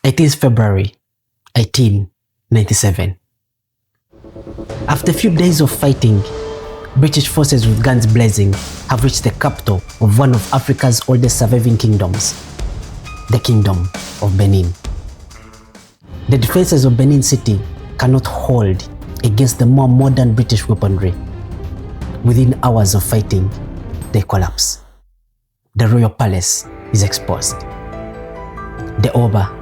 It is February 1897. After a few days of fighting, British forces with guns blazing have reached the capital of one of Africa's oldest surviving kingdoms, the Kingdom of Benin. The defenses of Benin City cannot hold against the more modern British weaponry. Within hours of fighting, they collapse. The royal palace is exposed. The Oba,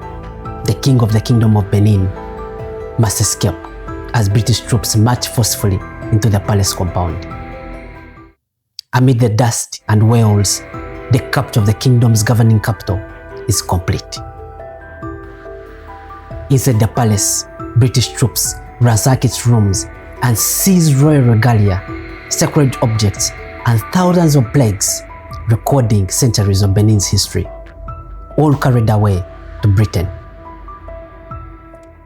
the king of the Kingdom of Benin, must escape as British troops march forcefully into the palace compound. Amid the dust and wails, the capture of the kingdom's governing capital is complete. Inside the palace, British troops ransack its rooms and seize royal regalia, sacred objects, and thousands of plagues, recording centuries of Benin's history, all carried away to Britain.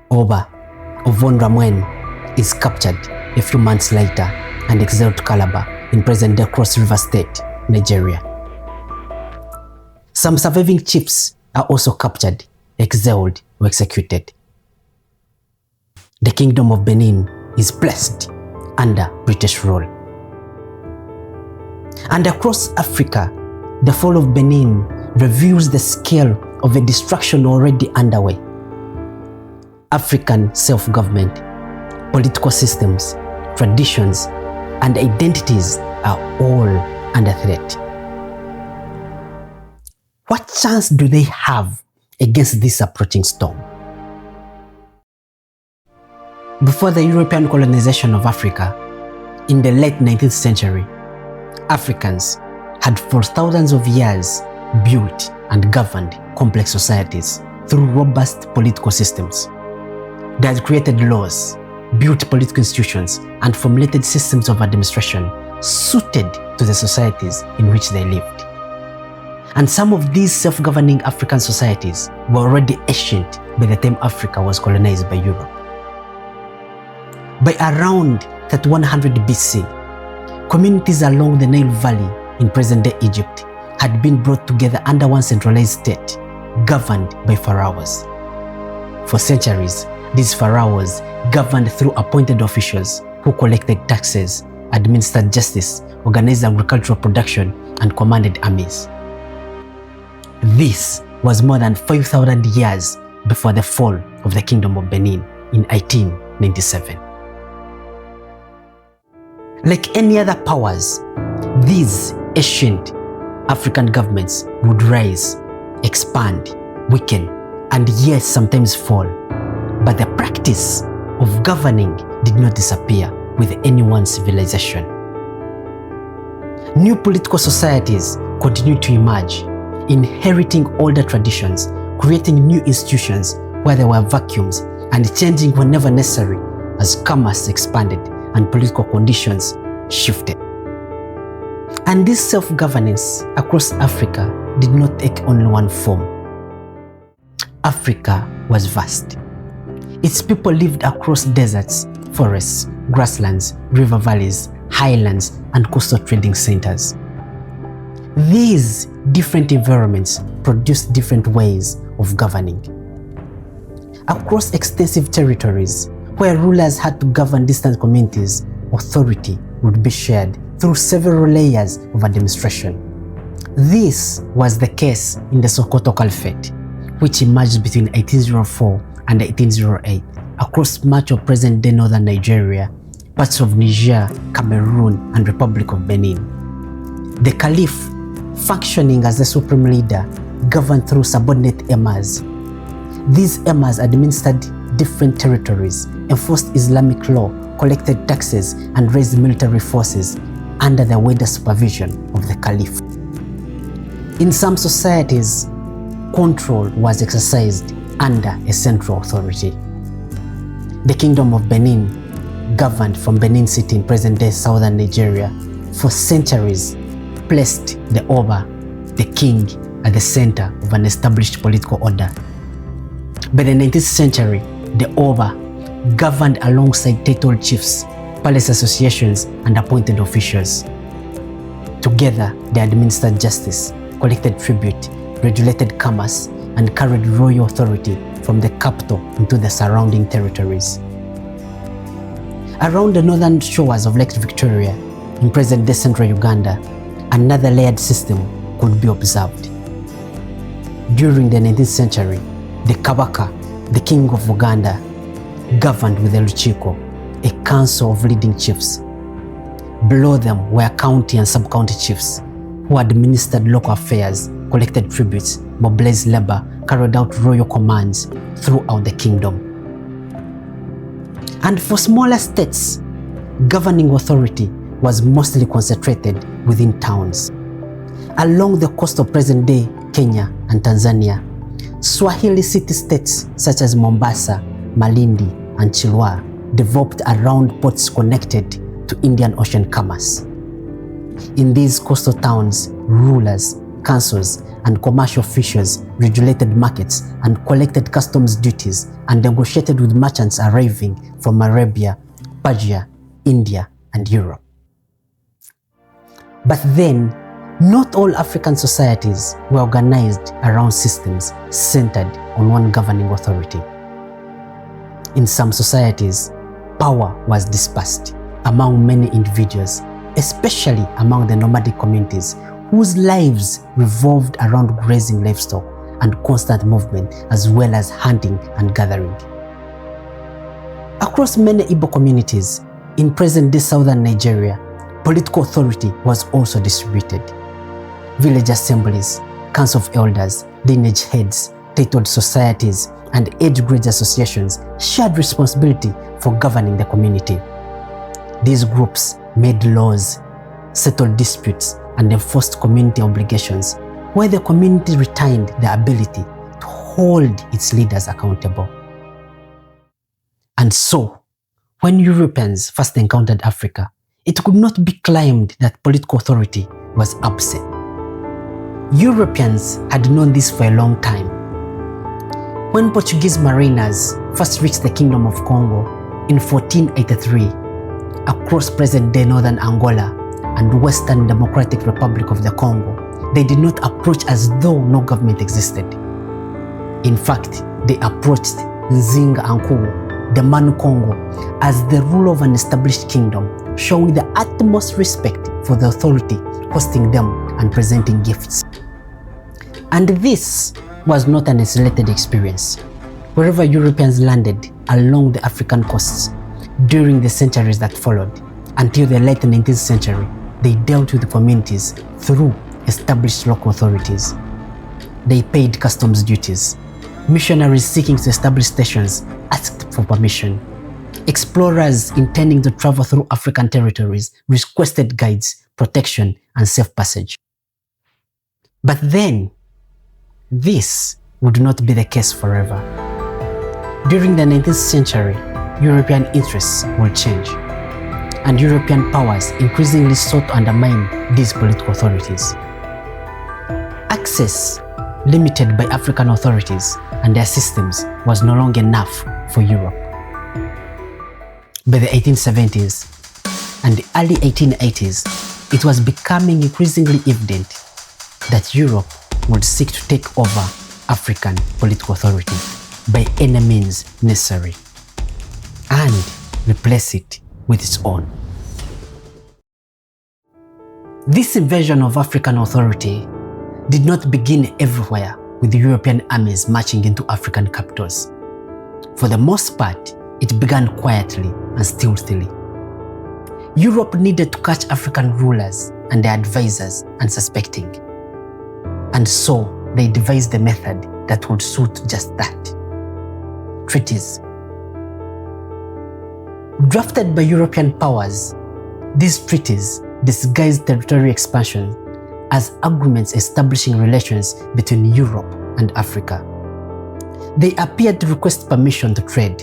Oba of Von Ramwen is captured a few months later and exiled to Calabar in present-day Cross River State, Nigeria. Some surviving chiefs are also captured, exiled, or executed. The Kingdom of Benin is placed under British rule. And across Africa, the fall of Benin reveals the scale of a destruction already underway. African self-government, political systems, traditions, and identities are all under threat. What chance do they have against this approaching storm? Before the European colonization of Africa, in the late 19th century, Africans had for thousands of years built and governed complex societies through robust political systems. They had created laws, built political institutions, and formulated systems of administration suited to the societies in which they lived. And some of these self-governing African societies were already ancient by the time Africa was colonized by Europe. By around 3100 BC, communities along the Nile Valley in present-day Egypt had been brought together under one centralized state, governed by pharaohs. For centuries, these pharaohs governed through appointed officials who collected taxes, administered justice, organized agricultural production, and commanded armies. This was more than 5,000 years before the fall of the Kingdom of Benin in 1897. Like any other powers, these ancient African governments would rise, expand, weaken, and yes, sometimes fall. But the practice of governing did not disappear with any one civilization. New political societies continued to emerge, inheriting older traditions, creating new institutions where there were vacuums, and changing whenever necessary as commerce expanded and political conditions shifted. And this self-governance across Africa did not take only one form. Africa was vast. Its people lived across deserts, forests, grasslands, river valleys, highlands, and coastal trading centers. These different environments produced different ways of governing. Across extensive territories, where rulers had to govern distant communities, authority would be shared through several layers of administration. This was the case in the Sokoto Caliphate, which emerged between 1804 and 1808 across much of present-day northern Nigeria, parts of Niger, Cameroon, and Republic of Benin. The Caliph, functioning as the supreme leader, governed through subordinate emirs. These emirs administered different territories, enforced Islamic law, collected taxes, and raised military forces under the wider supervision of the Caliph. In some societies, control was exercised under a central authority. The Kingdom of Benin, governed from Benin City in present-day southern Nigeria, for centuries placed the Oba, the king, at the center of an established political order. By the 19th century, the Oba governed alongside titled chiefs, palace associations, and appointed officials. Together, they administered justice, collected tribute, regulated commerce, and carried royal authority from the capital into the surrounding territories. Around the northern shores of Lake Victoria, in present-day central Uganda, another layered system could be observed. During the 19th century, the Kabaka, the king of Uganda, governed with the Luchiko, a council of leading chiefs. Below them were county and sub-county chiefs who administered local affairs, collected tributes, mobilized labor, carried out royal commands throughout the kingdom. And for smaller states, governing authority was mostly concentrated within towns. Along the coast of present-day Kenya and Tanzania, Swahili city-states such as Mombasa, Malindi, and Chilwa developed around ports connected to Indian Ocean commerce. In these coastal towns, rulers, councils, and commercial officials regulated markets and collected customs duties and negotiated with merchants arriving from Arabia, Persia, India, and Europe. But then, not all African societies were organized around systems centered on one governing authority. In some societies, power was dispersed among many individuals, especially among the nomadic communities whose lives revolved around grazing livestock and constant movement, as well as hunting and gathering. Across many Igbo communities in present-day southern Nigeria, political authority was also distributed. Village assemblies, council of elders, lineage heads, titled societies, and age grades associations shared responsibility for governing the community. These groups made laws, settled disputes, and enforced community obligations, where the community retained the ability to hold its leaders accountable. And so, when Europeans first encountered Africa, it could not be claimed that political authority was absent. Europeans had known this for a long time. When Portuguese mariners first reached the Kingdom of Congo in 1483, across present-day northern Angola and Western Democratic Republic of the Congo, they did not approach as though no government existed. In fact, they approached Nzinga Ankuwo, the Manu Congo, as the ruler of an established kingdom, showing the utmost respect for the authority, hosting them and presenting gifts. And this was not an isolated experience. Wherever Europeans landed along the African coasts during the centuries that followed, until the late 19th century, they dealt with the communities through established local authorities. They paid customs duties. Missionaries seeking to establish stations asked for permission. Explorers intending to travel through African territories requested guides, protection, and safe passage. But then, this would not be the case forever. During the 19th century, European interests will change, and European powers increasingly sought to undermine these political authorities. Access limited by African authorities and their systems was no longer enough for Europe. By the 1870s and the early 1880s, it was becoming increasingly evident that Europe would seek to take over African political authority by any means necessary and replace it with its own. This invasion of African authority did not begin everywhere with the European armies marching into African capitals. For the most part, it began quietly and stealthily. Europe needed to catch African rulers and their advisors unsuspecting. And so they devised a method that would suit just that. Treaties. Drafted by European powers, these treaties disguised territorial expansion as agreements establishing relations between Europe and Africa. They appeared to request permission to trade,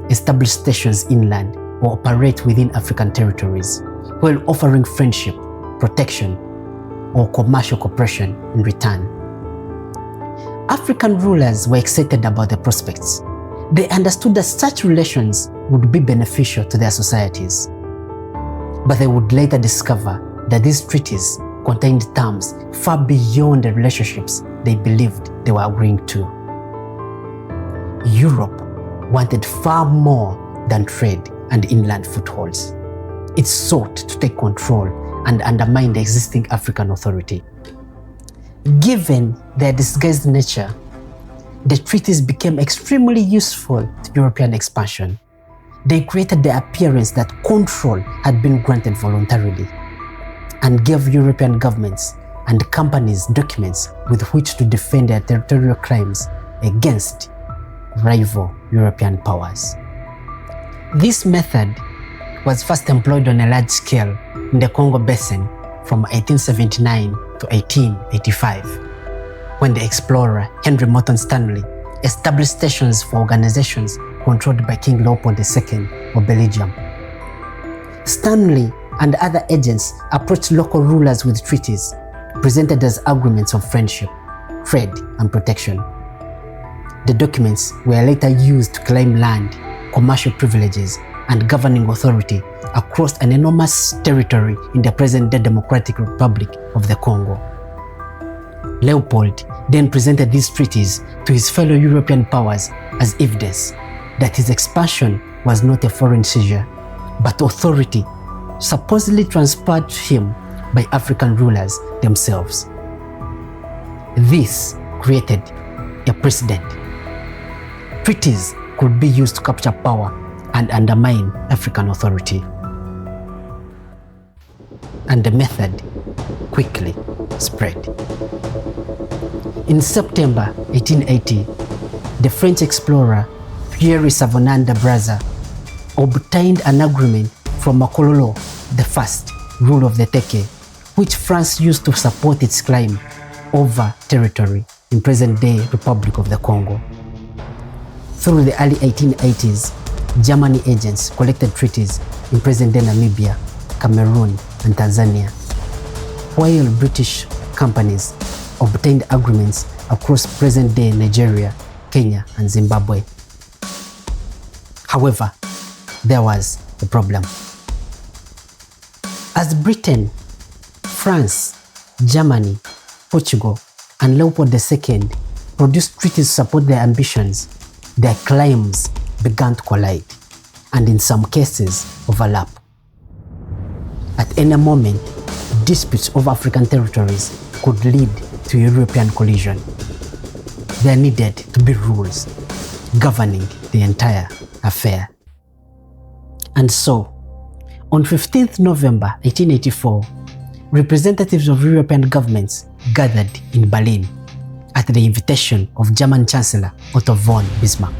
establish stations inland, or operate within African territories, while offering friendship, protection, or commercial cooperation in return. African rulers were excited about the prospects. They understood that such relations would be beneficial to their societies. But they would later discover that these treaties contained terms far beyond the relationships they believed they were agreeing to. Europe wanted far more than trade and inland footholds. It sought to take control and undermine the existing African authority. Given their disguised nature, the treaties became extremely useful to European expansion. They created the appearance that control had been granted voluntarily and gave European governments and companies documents with which to defend their territorial claims against rival European powers. This method was first employed on a large scale in the Congo Basin from 1879 to 1885, when the explorer Henry Morton Stanley established stations for organizations controlled by King Leopold II of Belgium. Stanley and other agents approached local rulers with treaties presented as agreements of friendship, trade, and protection. The documents were later used to claim land, commercial privileges, and governing authority across an enormous territory in the present-day Democratic Republic of the Congo. Leopold then presented these treaties to his fellow European powers as evidence that his expansion was not a foreign seizure, but authority supposedly transferred to him by African rulers themselves. This created a precedent. Treaties could be used to capture power and undermine African authority. And the method quickly spread. In September 1880, the French explorer Pierre Savonnin de Brazza obtained an agreement from Makololo I, rule of the Teke, which France used to support its claim over territory in present-day Republic of the Congo. Through the early 1880s, Germany agents collected treaties in present-day Namibia, Cameroon, and Tanzania, while British companies obtained agreements across present-day Nigeria, Kenya, and Zimbabwe. However, there was a problem. As Britain, France, Germany, Portugal, and Leopold II produced treaties to support their ambitions, their claims began to collide, and in some cases overlap. At any moment, disputes over African territories could lead to European collision. There needed to be rules governing the entire affair. And so, on 15th November 1884, representatives of European governments gathered in Berlin at the invitation of German Chancellor Otto von Bismarck.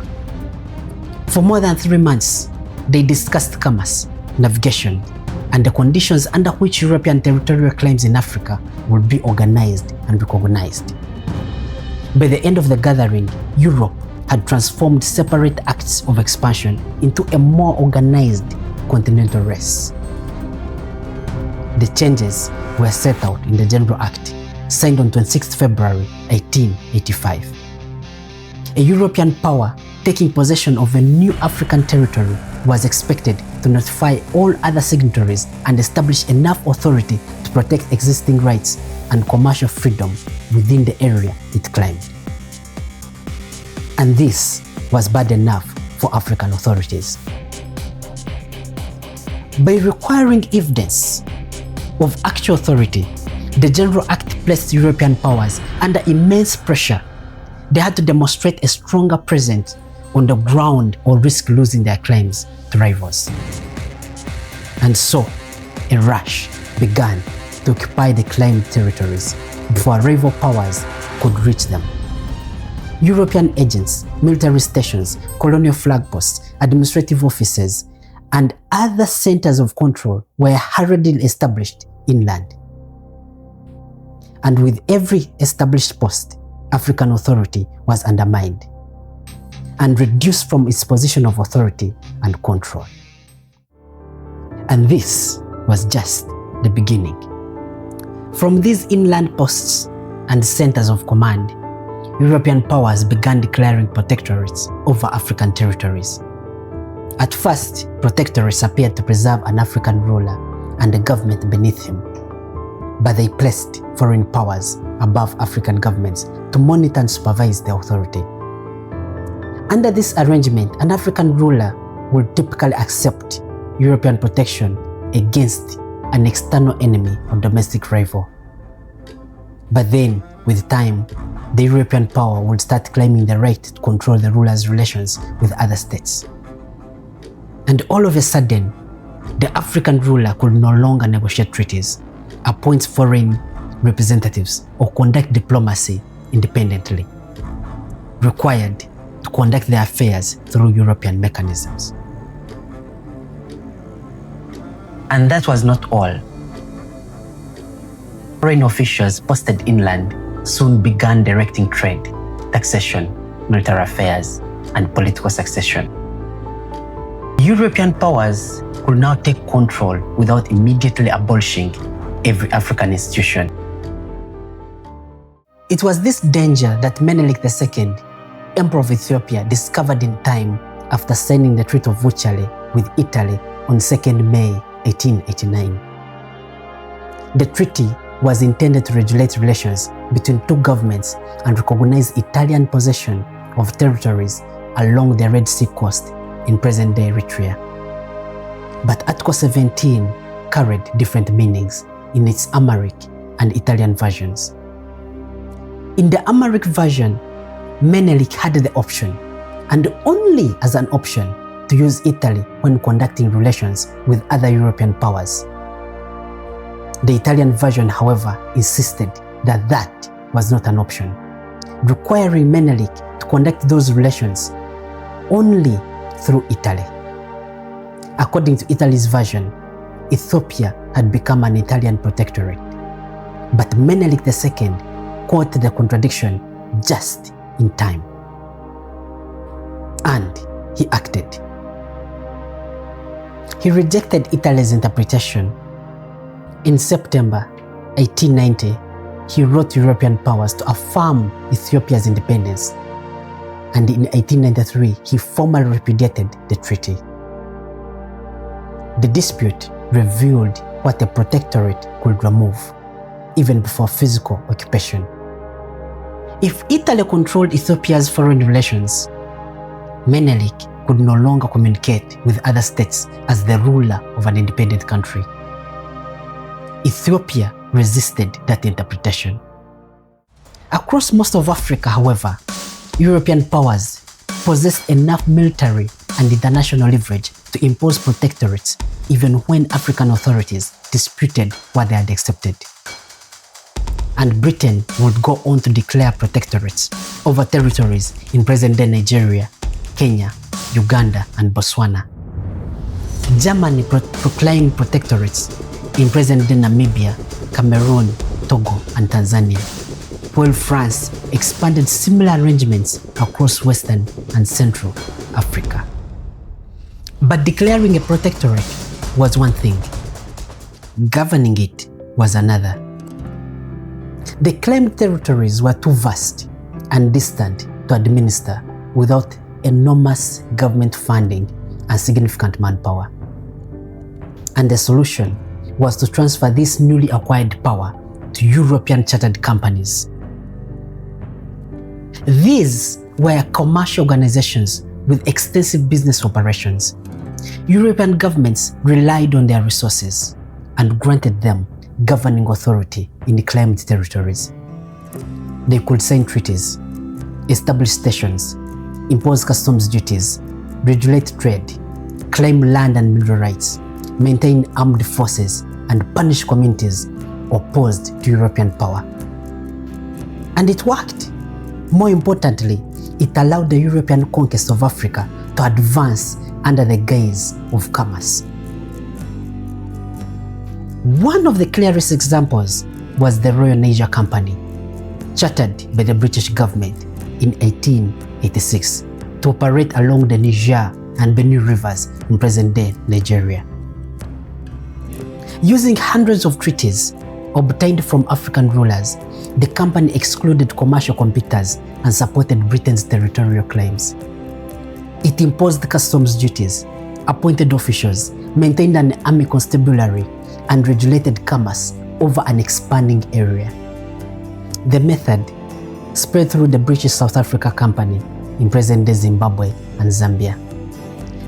For more than 3 months, they discussed commerce, navigation, and the conditions under which European territorial claims in Africa would be organized and recognized. By the end of the gathering, Europe had transformed separate acts of expansion into a more organized continental race. The changes were set out in the General Act, signed on 26 February 1885. A European power taking possession of a new African territory was expected to notify all other signatories and establish enough authority to protect existing rights and commercial freedom within the area it claimed. And this was bad enough for African authorities. By requiring evidence of actual authority, the General Act placed European powers under immense pressure. They had to demonstrate a stronger presence on the ground or risk losing their claims to rivals. And so, a rush began to occupy the claimed territories before rival powers could reach them. European agents, military stations, colonial flag posts, administrative offices, and other centers of control were hurriedly established inland. And with every established post, African authority was undermined and reduced from its position of authority and control. And this was just the beginning. From these inland posts and centers of command, European powers began declaring protectorates over African territories. At first, protectorates appeared to preserve an African ruler and a government beneath him. but they placed foreign powers above African governments to monitor and supervise the authority. Under this arrangement, an African ruler would typically accept European protection against an external enemy or domestic rival. But then, with time, the European power would start claiming the right to control the ruler's relations with other states. And all of a sudden, the African ruler could no longer negotiate treaties, appoint foreign representatives, or conduct diplomacy independently, required to conduct their affairs through European mechanisms. And that was not all. Foreign officials posted inland soon began directing trade, taxation, military affairs, and political succession. European powers could now take control without immediately abolishing every African institution. It was this danger that Menelik II, Emperor of Ethiopia, discovered in time after signing the Treaty of Wuchale with Italy on 2nd May 1889. The treaty was intended to regulate relations between two governments and recognize Italian possession of territories along the Red Sea coast in present-day Eritrea. But Article 17 carried different meanings in its Amharic and Italian versions. In the Amharic version, Menelik had the option, and only as an option, to use Italy when conducting relations with other European powers. The Italian version, however, insisted that that was not an option, requiring Menelik to conduct those relations only through Italy. According to Italy's version, Ethiopia had become an Italian protectorate, but Menelik II caught the contradiction just in time. And he acted. He rejected Italy's interpretation. In September 1890, he wrote European powers to affirm Ethiopia's independence, and in 1893, he formally repudiated the treaty. The dispute revealed what a protectorate could remove, even before physical occupation. If Italy controlled Ethiopia's foreign relations, Menelik could no longer communicate with other states as the ruler of an independent country. Ethiopia resisted that interpretation. Across most of Africa, however, European powers possessed enough military and international leverage to impose protectorates even when African authorities disputed what they had accepted. And Britain would go on to declare protectorates over territories in present-day Nigeria, Kenya, Uganda, and Botswana. Germany proclaimed protectorates in present-day Namibia, Cameroon, Togo, and Tanzania, while France expanded similar arrangements across Western and Central Africa. But declaring a protectorate was one thing. Governing it was another. The claimed territories were too vast and distant to administer without enormous government funding and significant manpower. And the solution was to transfer this newly acquired power to European chartered companies. These were commercial organizations with extensive business operations. European governments relied on their resources and granted them governing authority in the claimed territories. They could sign treaties, establish stations, impose customs duties, regulate trade, claim land and mineral rights, maintain armed forces, and punish communities opposed to European power. And it worked. More importantly, it allowed the European conquest of Africa to advance under the guise of commerce. One of the clearest examples was the Royal Niger Company, chartered by the British government in 1886 to operate along the Niger and Benin rivers in present-day Nigeria. Using hundreds of treaties obtained from African rulers, the company excluded commercial competitors and supported Britain's territorial claims. It imposed customs duties, appointed officials, maintained an army constabulary, and regulated commerce over an expanding area. The method spread through the British South Africa Company in present-day Zimbabwe and Zambia,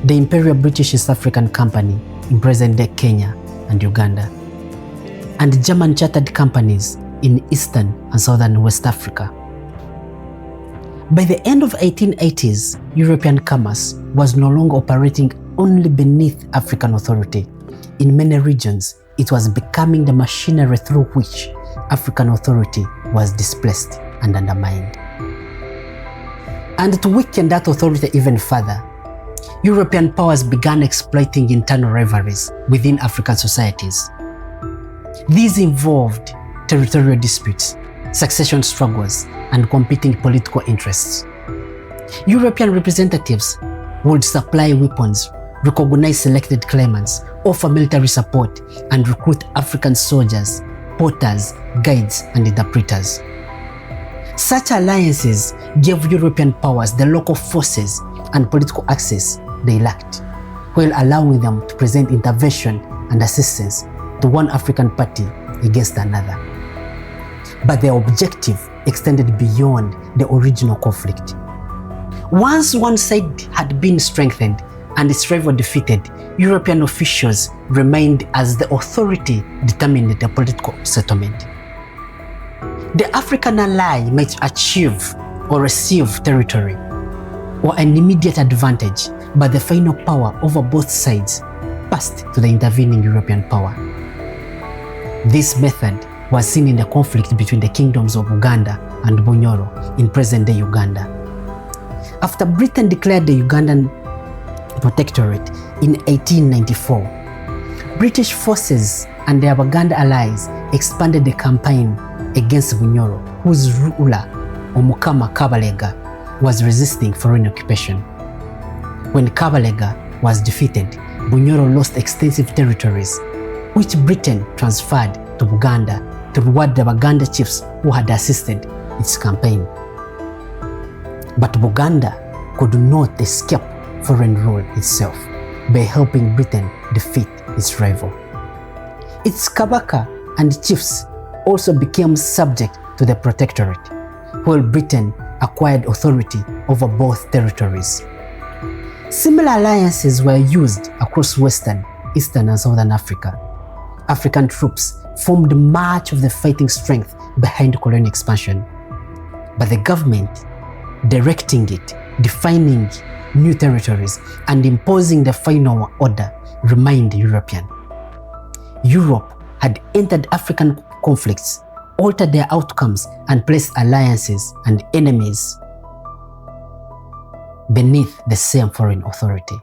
the Imperial British East African Company in present-day Kenya and Uganda, and German chartered companies in Eastern and Southern West Africa. By the end of 1880s, European commerce was no longer operating only beneath African authority. In many regions, it was becoming the machinery through which African authority was displaced and undermined. And to weaken that authority even further, European powers began exploiting internal rivalries within African societies. These involved territorial disputes, succession struggles, and competing political interests. European representatives would supply weapons, recognize selected claimants, offer military support, and recruit African soldiers, porters, guides, and interpreters. Such alliances gave European powers the local forces and political access they lacked, while allowing them to present intervention and assistance to one African party against another. But their objective extended beyond the original conflict. Once one side had been strengthened and its rival defeated, European officials remained as the authority determining the political settlement. The African ally might achieve or receive territory or an immediate advantage, but the final power over both sides passed to the intervening European power. This method was seen in the conflict between the kingdoms of Uganda and Bunyoro in present-day Uganda. After Britain declared the Ugandan Protectorate in 1894, British forces and their Uganda allies expanded the campaign against Bunyoro, whose ruler, Omukama Kabalega, was resisting foreign occupation. When Kabalega was defeated, Bunyoro lost extensive territories, which Britain transferred to Uganda to reward the Buganda chiefs who had assisted its campaign. But Buganda could not escape foreign rule itself by helping Britain defeat its rival. Its Kabaka and chiefs also became subject to the Protectorate, while Britain acquired authority over both territories. Similar alliances were used across Western, Eastern, and Southern Africa. African troops formed much of the fighting strength behind colonial expansion, but the government directing it, defining new territories, and imposing the final order remained European. Europe had entered African conflicts, altered their outcomes, and placed alliances and enemies beneath the same foreign authority.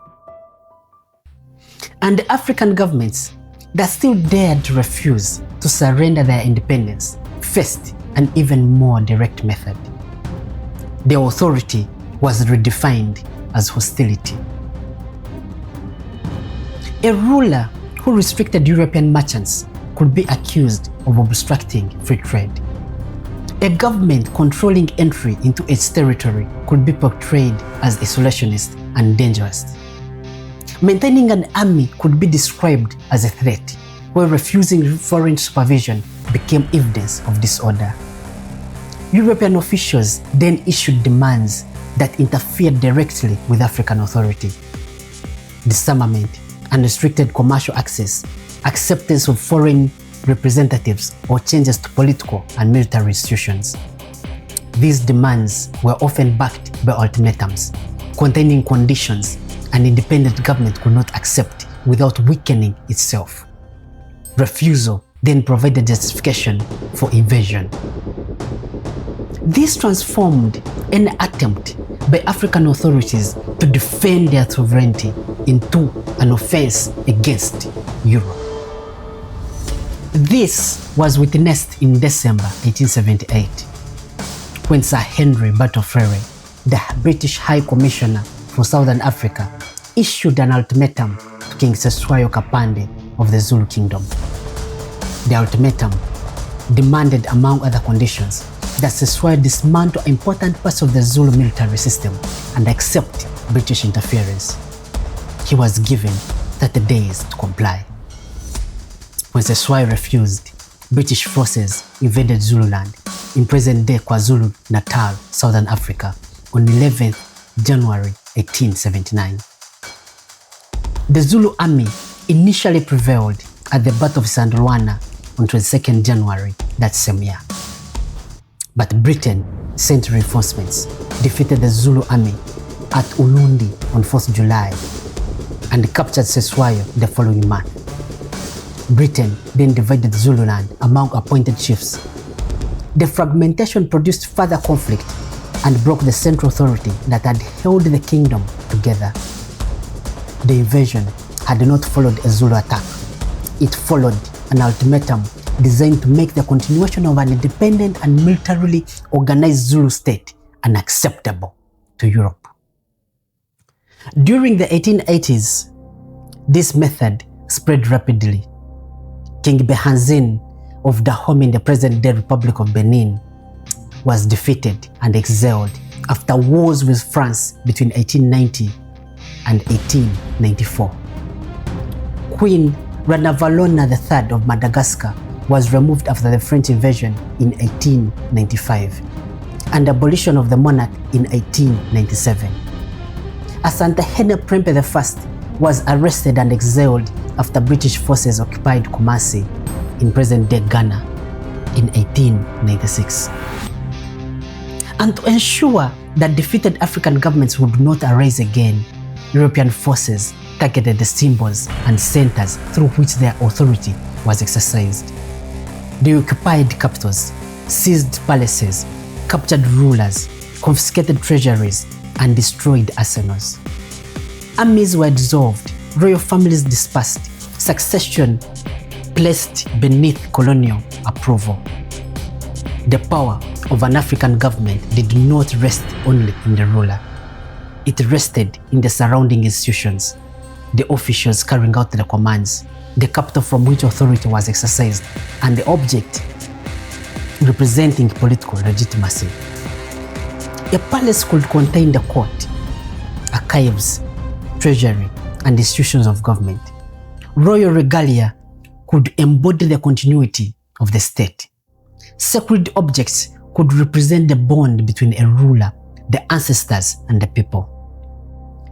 And the African governments that still dared to refuse to surrender their independence faced an even more direct method. Their authority was redefined as hostility. A ruler who restricted European merchants could be accused of obstructing free trade. A government controlling entry into its territory could be portrayed as isolationist and dangerous. Maintaining an army could be described as a threat, where refusing foreign supervision became evidence of disorder. European officials then issued demands that interfered directly with African authority. Disarmament, unrestricted commercial access, acceptance of foreign representatives, or changes to political and military institutions. These demands were often backed by ultimatums, containing conditions an independent government could not accept without weakening itself. Refusal then provided justification for invasion. This transformed any attempt by African authorities to defend their sovereignty into an offense against Europe. This was witnessed in December 1878, when Sir Henry Battle Frere, the British High Commissioner for Southern Africa, issued an ultimatum to King Seswayo Kapande of the Zulu Kingdom. The ultimatum demanded, among other conditions, that Seswayo dismantle important parts of the Zulu military system and accept British interference. He was given 30 days to comply. When Seswayo refused, British forces invaded Zululand in present-day KwaZulu-Natal, Southern Africa, on 11th January 1879. The Zulu army initially prevailed at the Battle of Sandulwana on 22nd January that same year. But Britain sent reinforcements, defeated the Zulu army at Ulundi on 4th July, and captured Seswayo the following month. Britain then divided Zululand among appointed chiefs. The fragmentation produced further conflict and broke the central authority that had held the kingdom together. The invasion had not followed a Zulu attack. It followed an ultimatum designed to make the continuation of an independent and militarily organized Zulu state unacceptable to Europe. During the 1880s, this method spread rapidly. King Behanzin of Dahomey in the present-day Republic of Benin was defeated and exiled after wars with France between 1890 and 1894. Queen Ranavalona III of Madagascar was removed after the French invasion in 1895 and abolition of the monarch in 1897. Asantehene Prempe I was arrested and exiled after British forces occupied Kumasi in present-day Ghana in 1896. And to ensure that defeated African governments would not arise again, European forces targeted the symbols and centers through which their authority was exercised. They occupied capitals, seized palaces, captured rulers, confiscated treasuries, and destroyed arsenals. Armies were dissolved, royal families dispersed, succession placed beneath colonial approval. The power of an African government did not rest only in the ruler. It rested in the surrounding institutions, the officials carrying out the commands, the capital from which authority was exercised, and the object representing political legitimacy. A palace could contain the court, archives, treasury, and institutions of government. Royal regalia could embody the continuity of the state. Sacred objects could represent the bond between a ruler, the ancestors, and the people.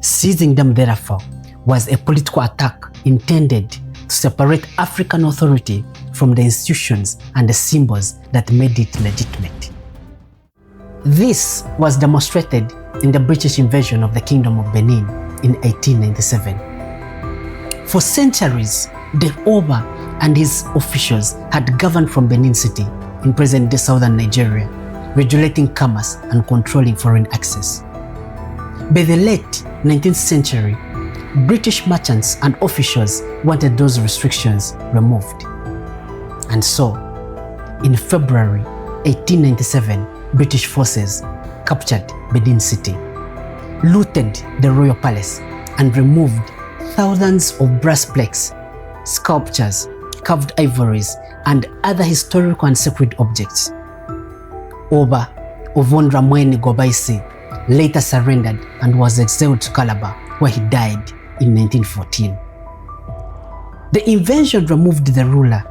Seizing them, therefore, was a political attack intended to separate African authority from the institutions and the symbols that made it legitimate. This was demonstrated in the British invasion of the Kingdom of Benin in 1897. For centuries, the Oba and his officials had governed from Benin City in present-day southern Nigeria, regulating commerce and controlling foreign access. By the late 19th century, British merchants and officials wanted those restrictions removed. And so, in February 1897, British forces captured Benin City, looted the royal palace, and removed thousands of brass plaques, sculptures, carved ivories, and other historical and sacred objects. Oba Ovondra Mweni Gobaisi later surrendered and was exiled to Calabar, where he died in 1914. The invasion removed the ruler,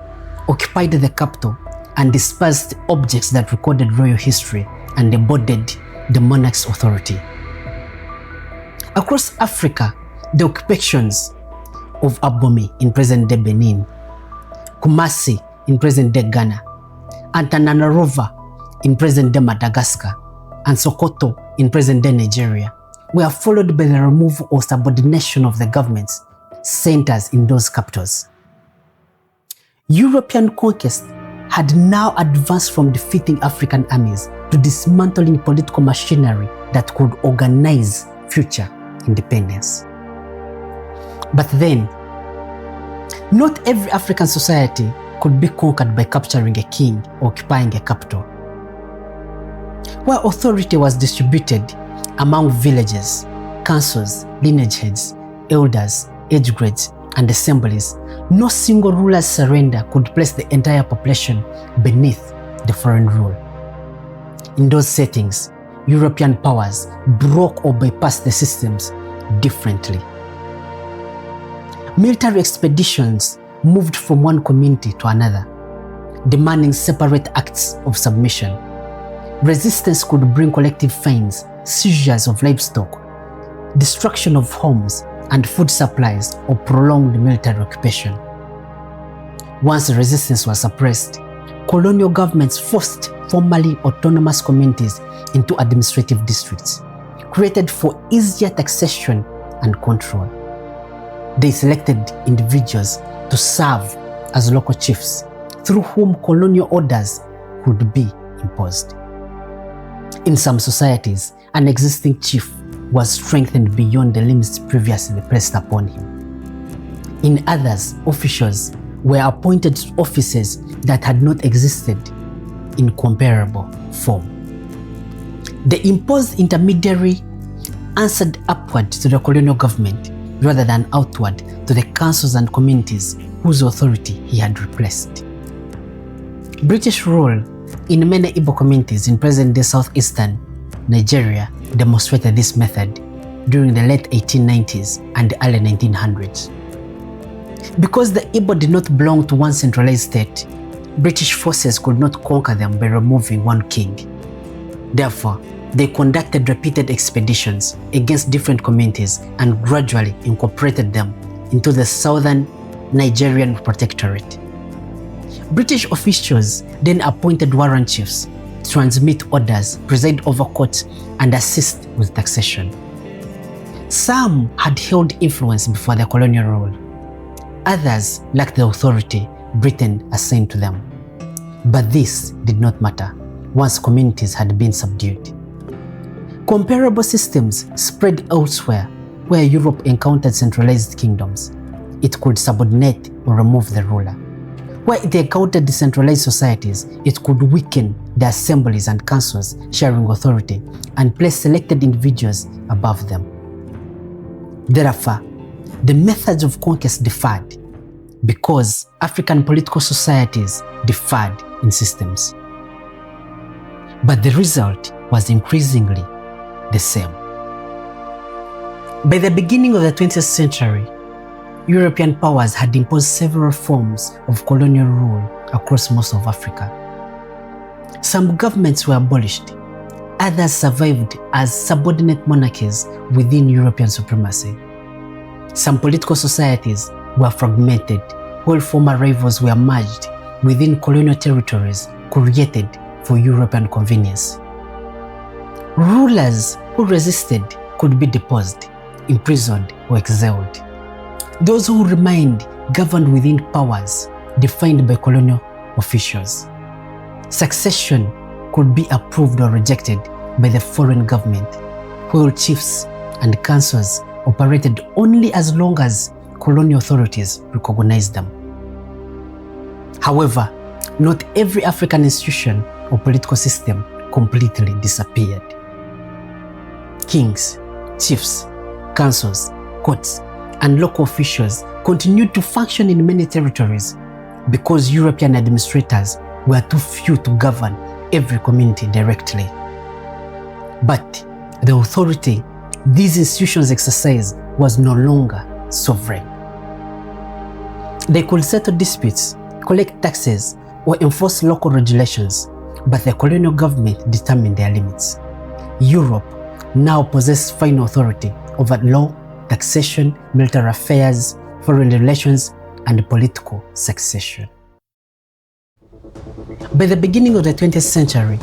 occupied the capital, and dispersed objects that recorded royal history and embodied the monarch's authority. Across Africa, the occupations of Abomey in present-day Benin, Kumasi in present-day Ghana, Antananarivo in present-day Madagascar, and Sokoto in present-day Nigeria were followed by the removal or subordination of the government's centers in those capitals. European conquest had now advanced from defeating African armies to dismantling political machinery that could organize future independence. But then, not every African society could be conquered by capturing a king or occupying a capital. Where authority was distributed among villages, councils, lineage heads, elders, age grades, and assemblies, no single ruler's surrender could place the entire population beneath the foreign rule. In those settings, European powers broke or bypassed the systems differently. Military expeditions moved from one community to another. demanding separate acts of submission. Resistance could bring collective fines, seizures of livestock, destruction of homes and food supplies, or prolonged military occupation. Once resistance was suppressed, colonial governments forced formerly autonomous communities into administrative districts, created for easier taxation and control. They selected individuals to serve as local chiefs, through whom colonial orders could be imposed. In some societies, an existing chief was strengthened beyond the limits previously placed upon him. In others, officials were appointed to offices that had not existed in comparable form. The imposed intermediary answered upward to the colonial government rather than outward to the councils and communities whose authority he had replaced. British rule in many Igbo communities in present-day southeastern Nigeria demonstrated this method during the late 1890s and early 1900s. Because the Igbo did not belong to one centralized state, British forces could not conquer them by removing one king. Therefore, they conducted repeated expeditions against different communities and gradually incorporated them into the southern Nigerian Protectorate. British officials then appointed warrant chiefs to transmit orders, preside over courts, and assist with taxation. Some had held influence before the colonial rule. Others lacked the authority Britain assigned to them. But this did not matter once communities had been subdued. Comparable systems spread elsewhere where Europe encountered centralized kingdoms. It could subordinate or remove the ruler. Where it encountered decentralized societies, it could weaken the assemblies and councils sharing authority and place selected individuals above them. Therefore, the methods of conquest differed because African political societies differed in systems. But the result was increasingly the same. By the beginning of the 20th century, European powers had imposed several forms of colonial rule across most of Africa. Some governments were abolished, others survived as subordinate monarchies within European supremacy. Some political societies were fragmented, while former rivals were merged within colonial territories created for European convenience. Rulers who resisted could be deposed, imprisoned, or exiled. Those who remained governed within powers defined by colonial officials. Succession could be approved or rejected by the foreign government, while chiefs and councils operated only as long as colonial authorities recognized them. However, not every African institution or political system completely disappeared. Kings, chiefs, councils, courts, and local officials continued to function in many territories because European administrators were too few to govern every community directly. But the authority these institutions exercised was no longer sovereign. They could settle disputes, collect taxes, or enforce local regulations, but the colonial government determined their limits. Europe now possessed final authority over law, taxation, military affairs, foreign relations, and political succession. By the beginning of the 20th century,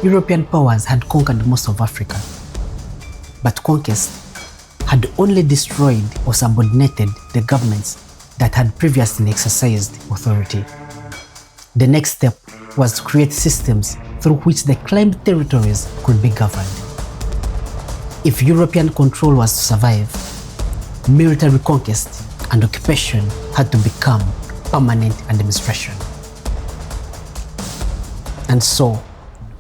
European powers had conquered most of Africa, but conquest had only destroyed or subordinated the governments that had previously exercised authority. The next step was to create systems through which the claimed territories could be governed. If European control was to survive, military conquest and occupation had to become permanent administration. And so,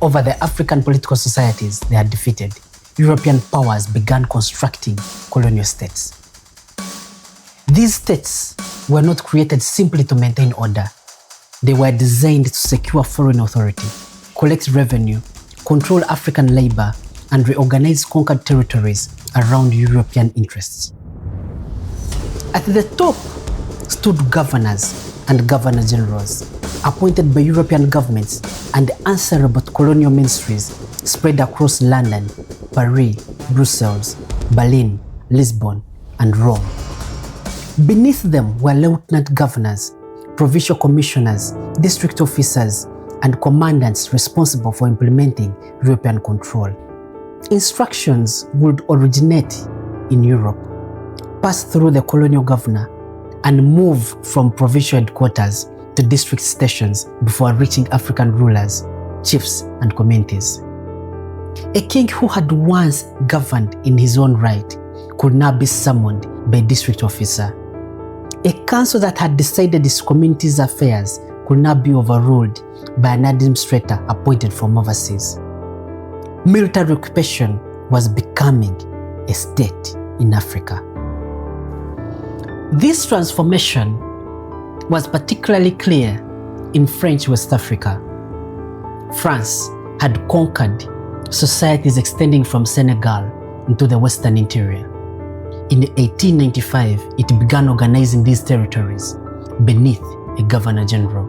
over the African political societies they had defeated, European powers began constructing colonial states. These states were not created simply to maintain order. They were designed to secure foreign authority, collect revenue, control African labor, and reorganize conquered territories around European interests. At the top stood governors and governor generals, appointed by European governments and answerable to colonial ministries spread across London, Paris, Brussels, Berlin, Lisbon, and Rome. Beneath them were lieutenant governors, provincial commissioners, district officers, and commandants responsible for implementing European control. Instructions would originate in Europe, pass through the colonial governor, and move from provincial headquarters to district stations before reaching African rulers, chiefs, and communities. A king who had once governed in his own right could now be summoned by a district officer. A council that had decided its community's affairs could now be overruled by an administrator appointed from overseas. Military occupation was becoming a state in Africa. This transformation was particularly clear in French West Africa. France had conquered societies extending from Senegal into the western interior. In 1895, it began organizing these territories beneath a governor general.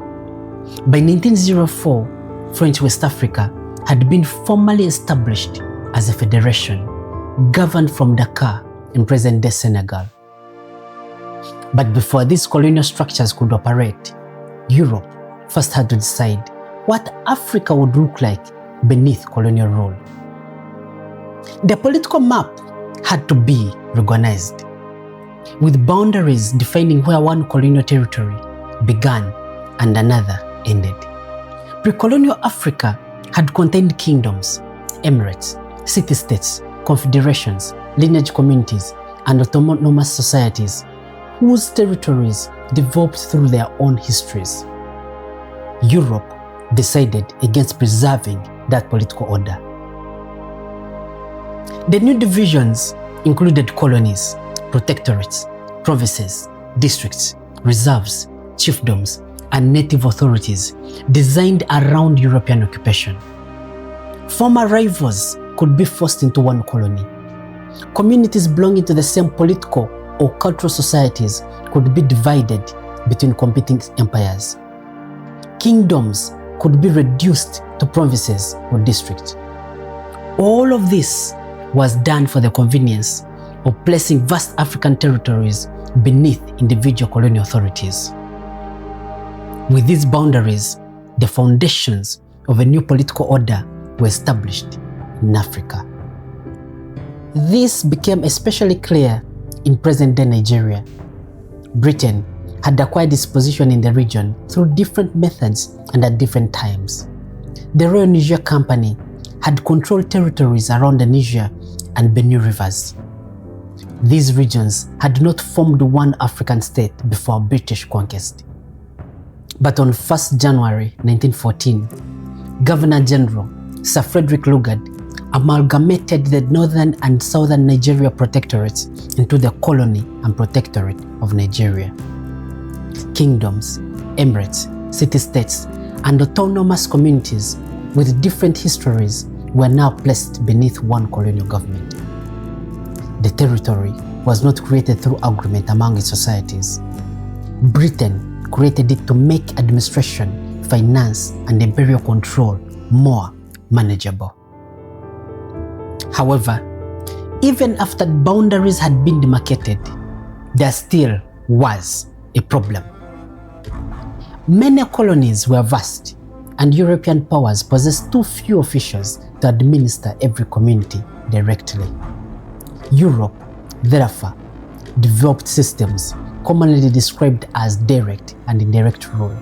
By 1904, French West Africa had been formally established as a federation, governed from Dakar in present-day Senegal. But before these colonial structures could operate, Europe first had to decide what Africa would look like beneath colonial rule. The political map had to be recognized, with boundaries defining where one colonial territory began and another ended. Pre-colonial Africa had contained kingdoms, emirates, city-states, confederations, lineage communities, and autonomous societies whose territories developed through their own histories. Europe decided against preserving that political order. The new divisions included colonies, protectorates, provinces, districts, reserves, chiefdoms, and native authorities designed around European occupation. Former rivals could be forced into one colony. Communities belonging to the same political or cultural societies could be divided between competing empires. Kingdoms could be reduced to provinces or districts. All of this was done for the convenience of placing vast African territories beneath individual colonial authorities. With these boundaries, the foundations of a new political order were established in Africa. This became especially clear in present-day Nigeria. Britain had acquired its position in the region through different methods and at different times. The Royal Niger Company had controlled territories around the Niger and Benin rivers. These regions had not formed one African state before British conquest. But on 1st January 1914, Governor General Sir Frederick Lugard amalgamated the northern and southern Nigeria protectorates into the colony and protectorate of Nigeria. Kingdoms, emirates, city-states, and autonomous communities with different histories were now placed beneath one colonial government. The territory was not created through agreement among its societies. Britain created it to make administration, finance, and imperial control more manageable. However, even after boundaries had been demarcated, there still was a problem. Many colonies were vast, and European powers possessed too few officials to administer every community directly. Europe, therefore, developed systems commonly described as direct and indirect rule.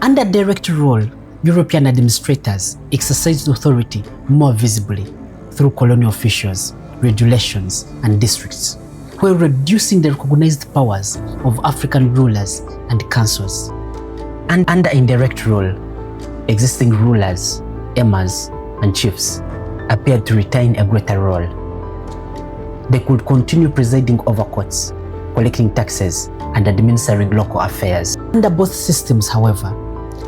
Under direct rule, European administrators exercised authority more visibly through colonial officials, regulations, and districts, while reducing the recognized powers of African rulers and councils. And under indirect rule, existing rulers, emirs, and chiefs appeared to retain a greater role. They could continue presiding over courts, collecting taxes, and administering local affairs. Under both systems, however,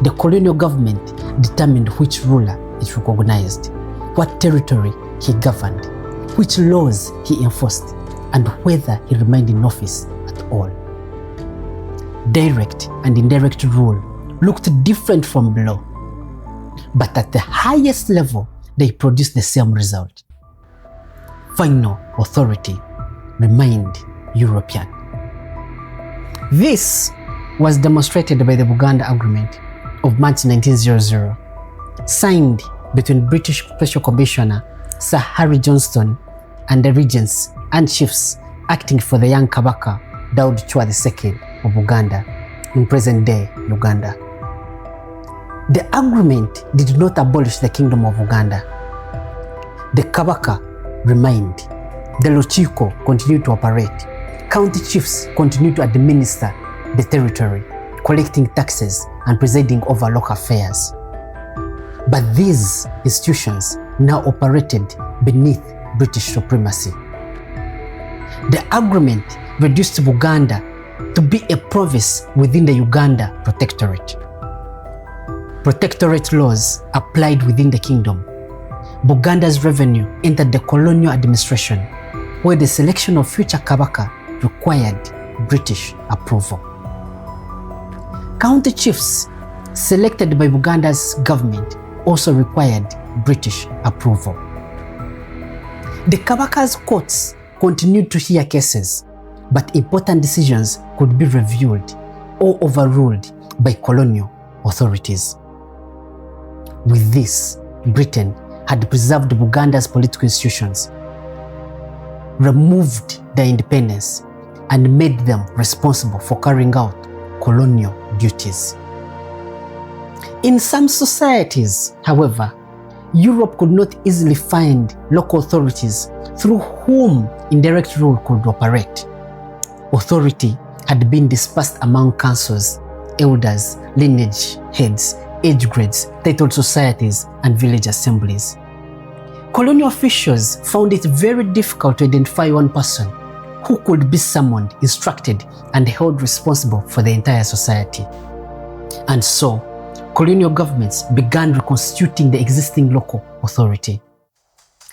the colonial government determined which ruler it recognized, what territory he governed, which laws he enforced, and whether he remained in office at all. direct and indirect rule looked different from below, but at the highest level, they produced the same result. Final authority remained European. This was demonstrated by the Buganda Agreement of March 1900, signed between British Special Commissioner Sir Harry Johnston and the regents and chiefs acting for the young Kabaka Daud Chwa II of Uganda in present-day Uganda. The agreement did not abolish the Kingdom of Uganda. The Kabaka remained. The Luchiko continued to operate. County chiefs continued to administer the territory, collecting taxes and presiding over local affairs. But these institutions now operated beneath British supremacy. The agreement reduced Buganda to be a province within the Uganda Protectorate. Protectorate laws applied within the kingdom. Buganda's revenue entered the colonial administration, where the selection of future Kabaka required British approval. County chiefs selected by Buganda's government also required British approval. The Kabaka's courts continued to hear cases, but important decisions could be reviewed or overruled by colonial authorities. With this, Britain had preserved Buganda's political institutions, removed their independence, and made them responsible for carrying out colonial duties. In some societies, however, Europe could not easily find local authorities through whom indirect rule could operate. Authority had been dispersed among councils, elders, lineage heads, age grades, titled societies, and village assemblies. Colonial officials found it very difficult to identify one person who could be summoned, instructed, and held responsible for the entire society. And so, colonial governments began reconstituting the existing local authority.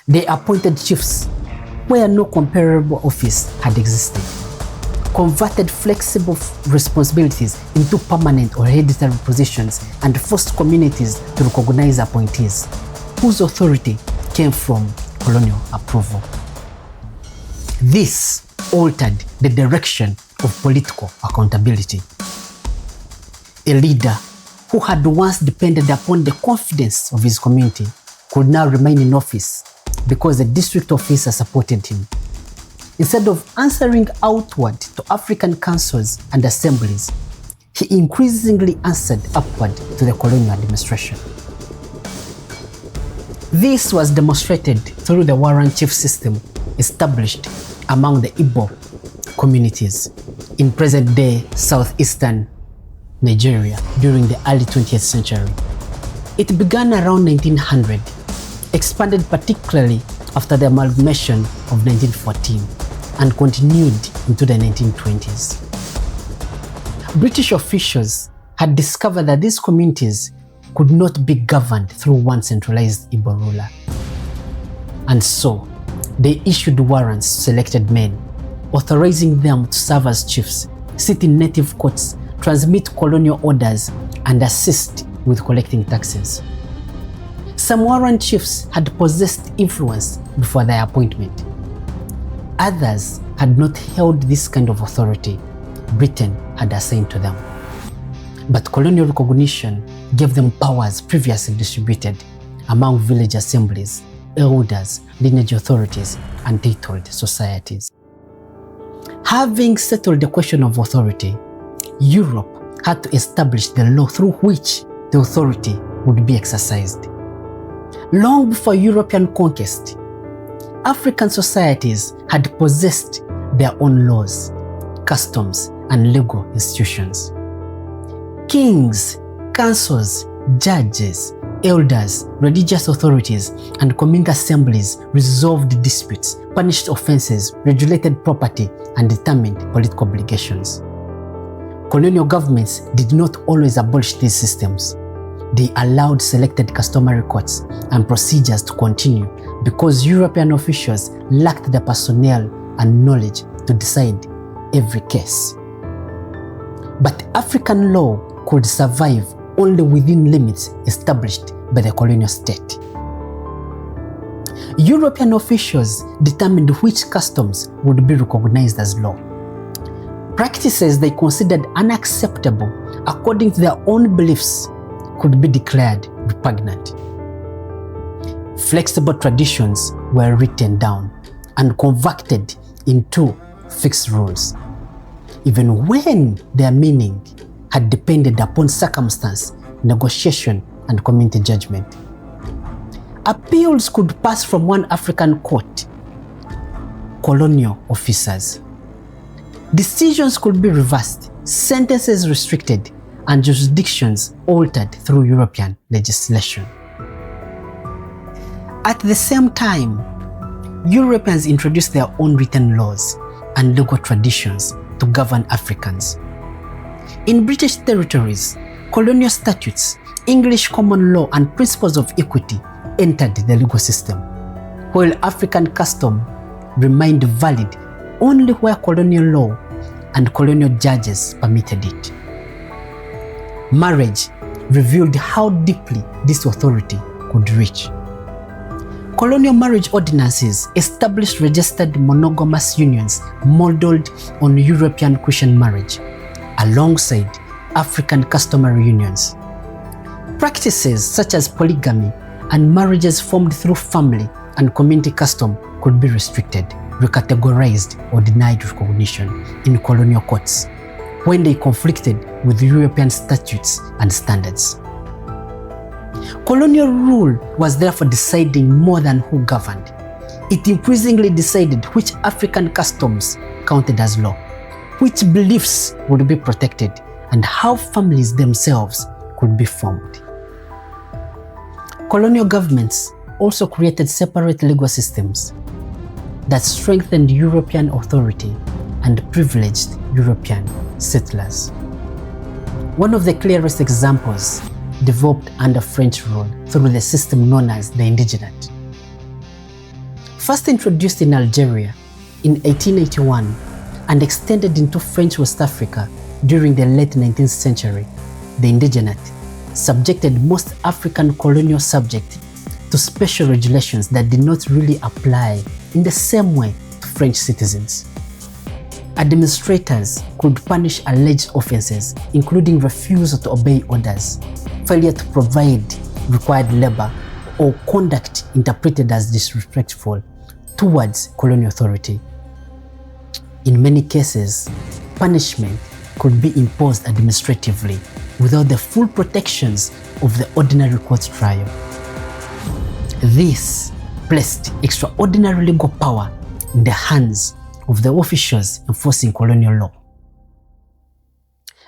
They appointed chiefs where no comparable office had existed, converted flexible responsibilities into permanent or hereditary positions, and forced communities to recognize appointees whose authority came from colonial approval. This altered the direction of political accountability. A leader who had once depended upon the confidence of his community could now remain in office because the district officer supported him. Instead of answering outward to African councils and assemblies, he increasingly answered upward to the colonial administration. This was demonstrated through the warrant chief system established among the Igbo communities in present-day southeastern Nigeria during the early 20th century. It began around 1900, expanded particularly after the amalgamation of 1914, and continued into the 1920s. British officials had discovered that these communities could not be governed through one centralized Igbo ruler. And so, they issued warrants to selected men, authorizing them to serve as chiefs, sit in native courts, transmit colonial orders, and assist with collecting taxes. Some warrant chiefs had possessed influence before their appointment. Others had not held this kind of authority Britain had assigned to them. But colonial recognition gave them powers previously distributed among village assemblies, elders, lineage authorities, and titled societies. Having settled the question of authority, Europe had to establish the law through which the authority would be exercised. Long before European conquest, African societies had possessed their own laws, customs, and legal institutions. Kings, councils, judges, elders, religious authorities, and communal assemblies resolved disputes, punished offenses, regulated property, and determined political obligations. Colonial governments did not always abolish these systems. They allowed selected customary courts and procedures to continue because European officials lacked the personnel and knowledge to decide every case. But African law could survive only within limits established by the colonial state. European officials determined which customs would be recognized as law. Practices they considered unacceptable according to their own beliefs could be declared repugnant. Flexible traditions were written down and converted into fixed rules, even when their meaning had depended upon circumstance, negotiation, and community judgment. Appeals could pass from one African court, colonial officers. Decisions could be reversed, sentences restricted, and jurisdictions altered through European legislation. At the same time, Europeans introduced their own written laws and legal traditions to govern Africans. In British territories, colonial statutes, English common law, and principles of equity entered the legal system, while African custom remained valid only where colonial law and colonial judges permitted it. Marriage revealed how deeply this authority could reach. Colonial marriage ordinances established registered monogamous unions modeled on European Christian marriage, alongside African customary unions. Practices such as polygamy and marriages formed through family and community custom could be restricted, recategorized, or denied recognition in colonial courts when they conflicted with European statutes and standards. Colonial rule was therefore deciding more than who governed. It increasingly decided which African customs counted as law, which beliefs would be protected, and how families themselves could be formed. Colonial governments also created separate legal systems that strengthened European authority and privileged European settlers. One of the clearest examples developed under French rule through the system known as the Indirect. First introduced in Algeria in 1881 and extended into French West Africa during the late 19th century, the Indirect subjected most African colonial subjects to special regulations that did not really apply in the same way to French citizens. Administrators could punish alleged offenses, including refusal to obey orders, failure to provide required labor, or conduct interpreted as disrespectful towards colonial authority. In many cases, punishment could be imposed administratively without the full protections of the ordinary court trial. This placed extraordinary legal power in the hands of the officials enforcing colonial law.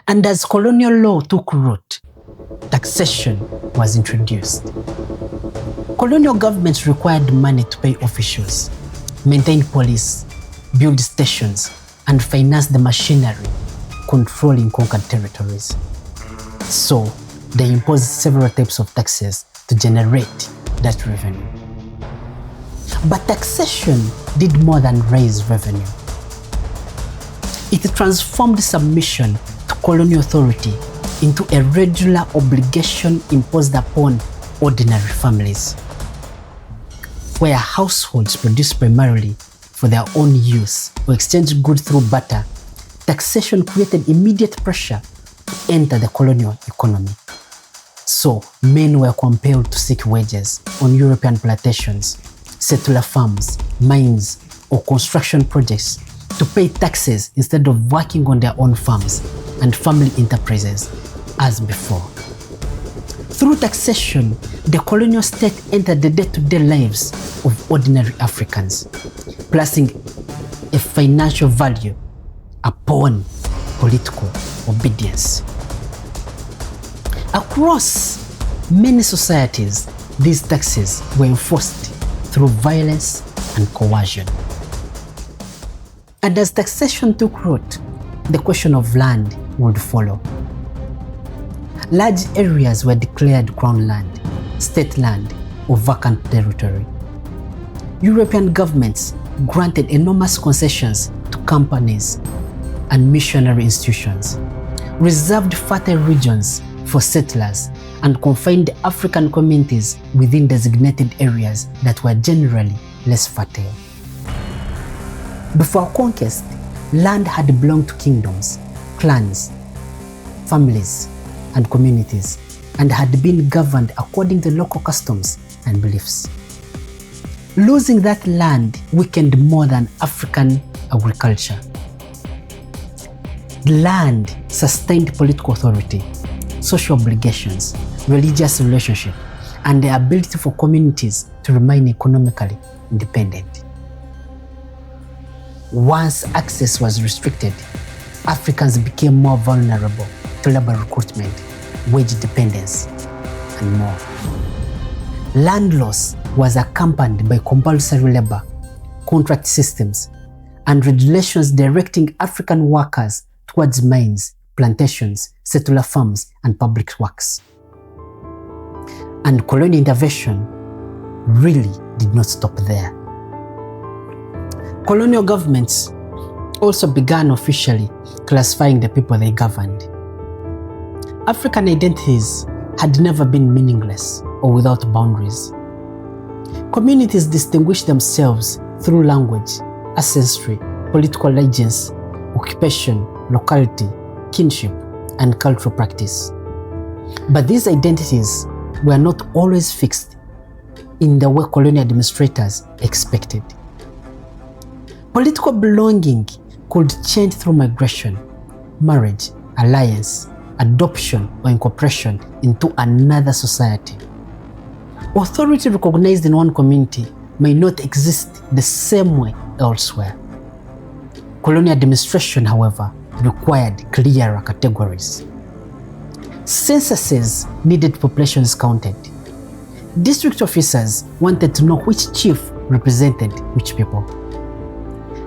And as colonial law took root, taxation was introduced. Colonial governments required money to pay officials, maintain police, build stations, and finance the machinery controlling conquered territories. So, they imposed several types of taxes to generate that revenue. But taxation did more than raise revenue. It transformed submission to colonial authority into a regular obligation imposed upon ordinary families. Where households produce primarily for their own use or exchange goods through barter, taxation created immediate pressure to enter the colonial economy. So, men were compelled to seek wages on European plantations, settler farms, mines, or construction projects to pay taxes instead of working on their own farms and family enterprises as before. Through taxation, the colonial state entered the day-to-day lives of ordinary Africans, placing a financial value upon political obedience. Across many societies, these taxes were enforced through violence and coercion. And as taxation took root, the question of land would follow. Large areas were declared crown land, state land, or vacant territory. European governments granted enormous concessions to companies and missionary institutions, reserved fertile regions for settlers and confined African communities within designated areas that were generally less fertile. Before conquest, land had belonged to kingdoms, clans, families, and communities, and had been governed according to local customs and beliefs. Losing that land weakened more than African agriculture. Land sustained political authority, social obligations, religious relationship, and the ability for communities to remain economically independent. Once access was restricted, Africans became more vulnerable to labor recruitment, wage dependence, and more. Land loss was accompanied by compulsory labor, contract systems, and regulations directing African workers towards mines, plantations, settler farms, and public works. And colonial intervention really did not stop there. Colonial governments also began officially classifying the people they governed. African identities had never been meaningless or without boundaries. Communities distinguished themselves through language, ancestry, political allegiance, occupation, locality, kinship, and cultural practice. But these identities were not always fixed in the way colonial administrators expected. Political belonging could change through migration, marriage, alliance, adoption, or incorporation into another society. Authority recognized in one community may not exist the same way elsewhere. Colonial administration, however, required clearer categories. Censuses needed populations counted. District officers wanted to know which chief represented which people.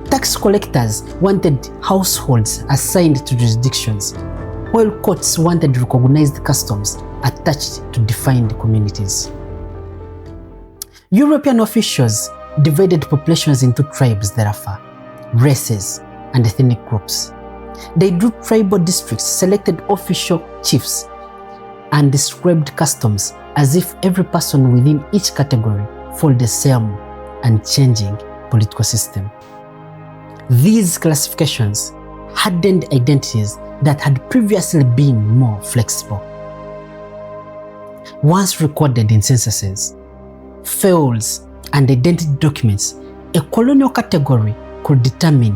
Tax collectors wanted households assigned to jurisdictions, while courts wanted recognized customs attached to defined communities. European officials divided populations into tribes thereafter, races, and ethnic groups. They drew tribal districts, selected official chiefs, and described customs as if every person within each category followed the same unchanging political system. These classifications hardened identities that had previously been more flexible. Once recorded in censuses, files, and identity documents, a colonial category could determine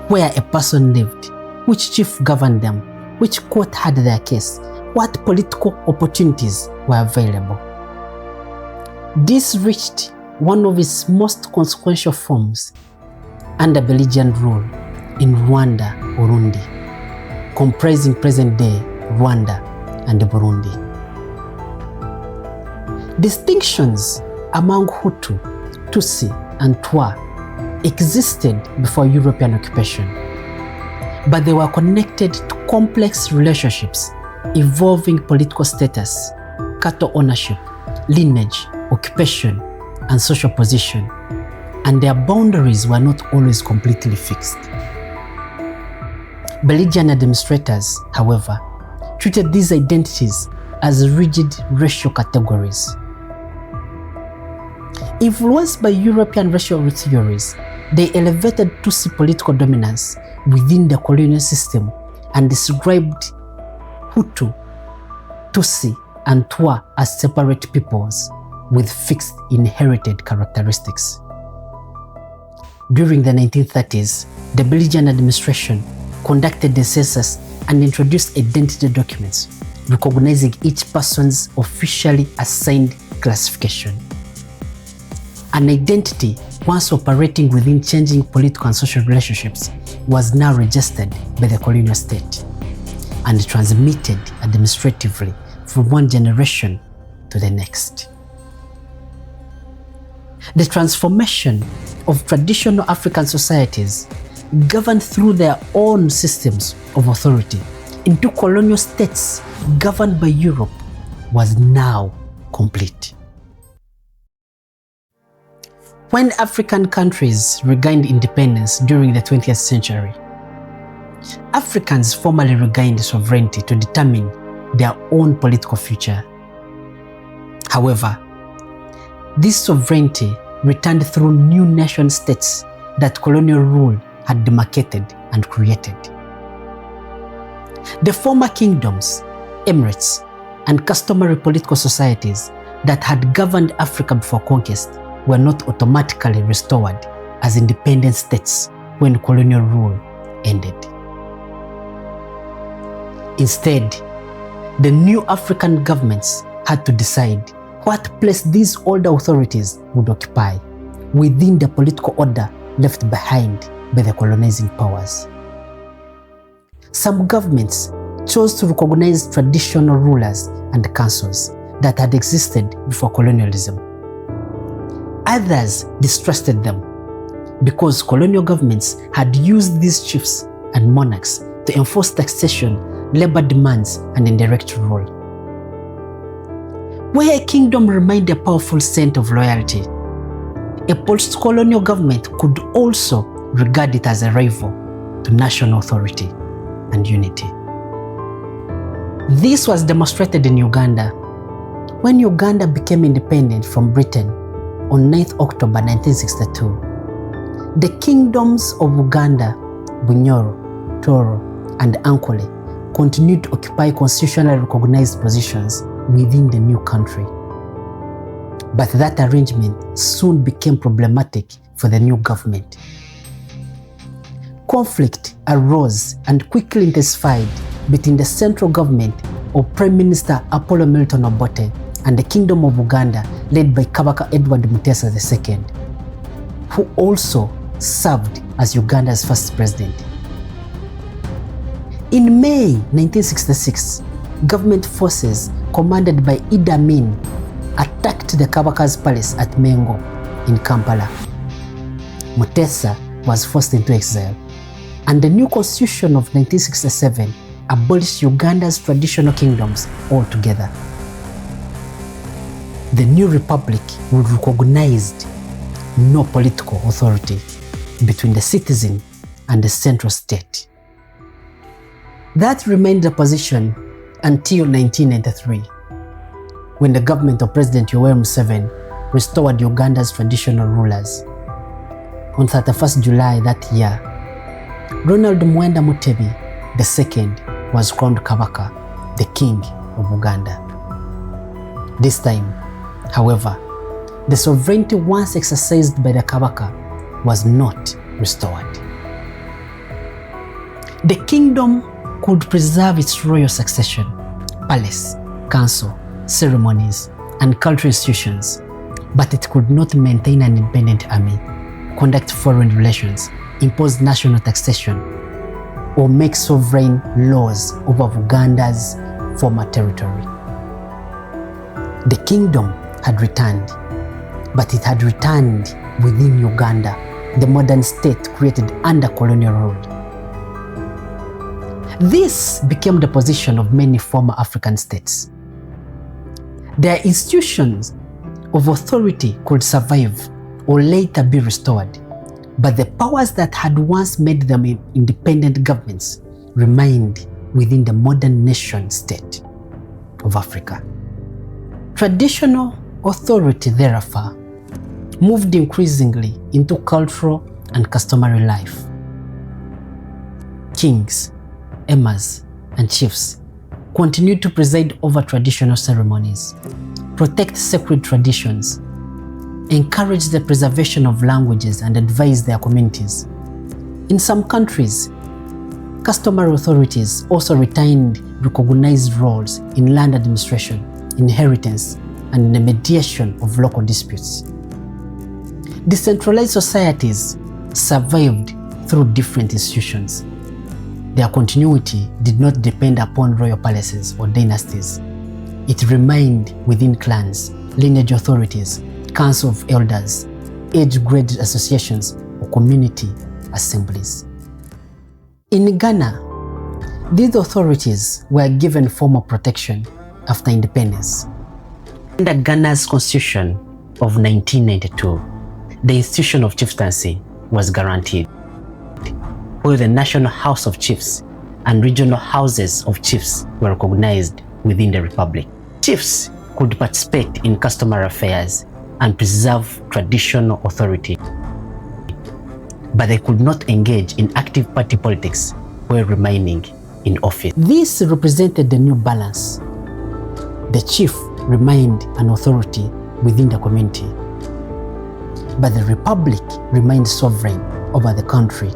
where a person lived, which chief governed them, which court had their case, what political opportunities were available. This reached one of its most consequential forms under belligerent rule in Rwanda, Burundi, comprising present-day Rwanda and Burundi. Distinctions among Hutu, Tutsi, and Twa existed before European occupation, but they were connected to complex relationships involving political status, cattle ownership, lineage, occupation, and social position, and their boundaries were not always completely fixed. Belgian administrators, however, treated these identities as rigid racial categories. Influenced by European racial theories, they elevated Tutsi political dominance within the colonial system and described Hutu, Tutsi, and Twa as separate peoples with fixed inherited characteristics. During the 1930s, the Belgian administration conducted the census and introduced identity documents, recognizing each person's officially assigned classification. An identity, once operating within changing political and social relationships, was now registered by the colonial state and transmitted administratively from one generation to the next. The transformation of traditional African societies, governed through their own systems of authority, into colonial states governed by Europe, was now complete. When African countries regained independence during the 20th century, Africans formally regained sovereignty to determine their own political future. However, this sovereignty returned through new nation states that colonial rule had demarcated and created. The former kingdoms, Emirates, and customary political societies that had governed Africa before conquest were not automatically restored as independent states when colonial rule ended. Instead, the new African governments had to decide what place these older authorities would occupy within the political order left behind by the colonizing powers. Some governments chose to recognize traditional rulers and councils that had existed before colonialism. Others distrusted them because colonial governments had used these chiefs and monarchs to enforce taxation, labor demands, and indirect rule. Where a kingdom remained a powerful scent of loyalty, a post-colonial government could also regard it as a rival to national authority and unity. This was demonstrated in Uganda when Uganda became independent from Britain on 9th October 1962. The kingdoms of Uganda, Bunyoro, Toro, and Ankole continued to occupy constitutionally recognized positions within the new country. But that arrangement soon became problematic for the new government. Conflict arose and quickly intensified between the central government of Prime Minister Apollo Milton Obote and the Kingdom of Uganda led by Kabaka Edward Mutesa II, who also served as Uganda's first president. In May 1966, government forces commanded by Idi Amin attacked the Kabaka's palace at Mengo in Kampala. Mutesa was forced into exile, and the new constitution of 1967 abolished Uganda's traditional kingdoms altogether. The new republic would recognize no political authority between the citizen and the central state. That remained the position until 1993, when the government of President Yoweri Museveni restored Uganda's traditional rulers. On 31st July that year, Ronald Muwenda Mutebi II was crowned Kabaka, the King of Uganda. This time, however, the sovereignty once exercised by the Kabaka was not restored. The kingdom could preserve its royal succession, palace, council, ceremonies, and cultural institutions, but it could not maintain an independent army, conduct foreign relations, impose national taxation, or make sovereign laws over Uganda's former territory. The kingdom had returned, but it had returned within Uganda, the modern state created under colonial rule. This became the position of many former African states. Their institutions of authority could survive or later be restored, but the powers that had once made them independent governments remained within the modern nation state of Africa. Traditional authority, therefore, moved increasingly into cultural and customary life. Kings, emirs, and chiefs continued to preside over traditional ceremonies, protect sacred traditions, encourage the preservation of languages, and advise their communities. In some countries, customary authorities also retained recognized roles in land administration, inheritance, and in the mediation of local disputes. Decentralized societies survived through different institutions. Their continuity did not depend upon royal palaces or dynasties. It remained within clans, lineage authorities, council of elders, age-graded associations, or community assemblies. In Ghana, these authorities were given formal protection after independence. Under Ghana's Constitution of 1992, the institution of chieftaincy was guaranteed, where the National House of Chiefs and regional houses of chiefs were recognized within the republic. Chiefs could participate in customary affairs and preserve traditional authority, but they could not engage in active party politics while remaining in office. This represented the new balance. The chief remained an authority within the community, but the republic remained sovereign over the country.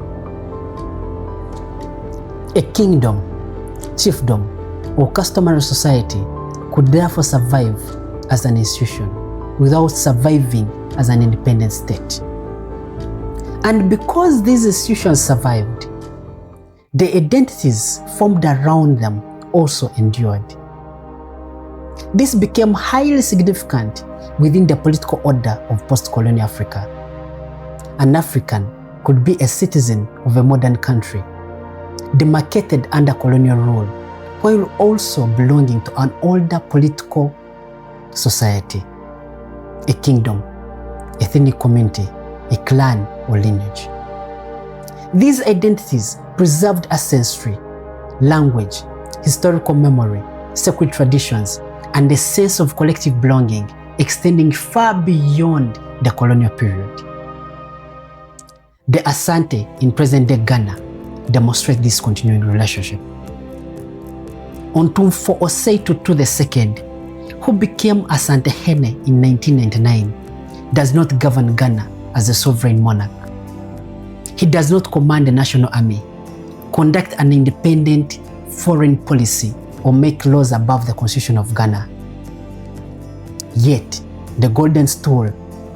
A kingdom, chiefdom, or customary society could therefore survive as an institution without surviving as an independent state. And because these institutions survived, the identities formed around them also endured. This became highly significant within the political order of post-colonial Africa. An African could be a citizen of a modern country, demarcated under colonial rule, while also belonging to an older political society, a kingdom, ethnic community, a clan, or lineage. These identities preserved ancestry, language, historical memory, sacred traditions, and a sense of collective belonging extending far beyond the colonial period. The Asante in present-day Ghana demonstrate this continuing relationship. Ontumfo Osei Tutu II, who became Asante Hene in 1999, does not govern Ghana as a sovereign monarch. He does not command the national army, conduct an independent foreign policy, or make laws above the constitution of Ghana. Yet, the Golden Stool,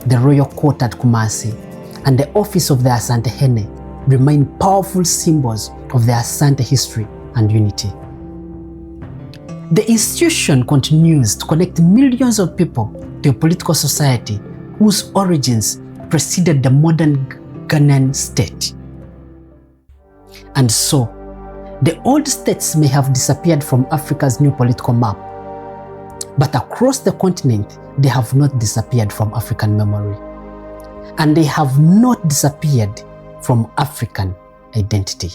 the royal court at Kumasi, and the office of the Asante Hene remain powerful symbols of the Asante history and unity. The institution continues to connect millions of people to a political society whose origins preceded the modern Ghanaian state. And so, the old states may have disappeared from Africa's new political map, but across the continent, they have not disappeared from African memory. And they have not disappeared from African identity.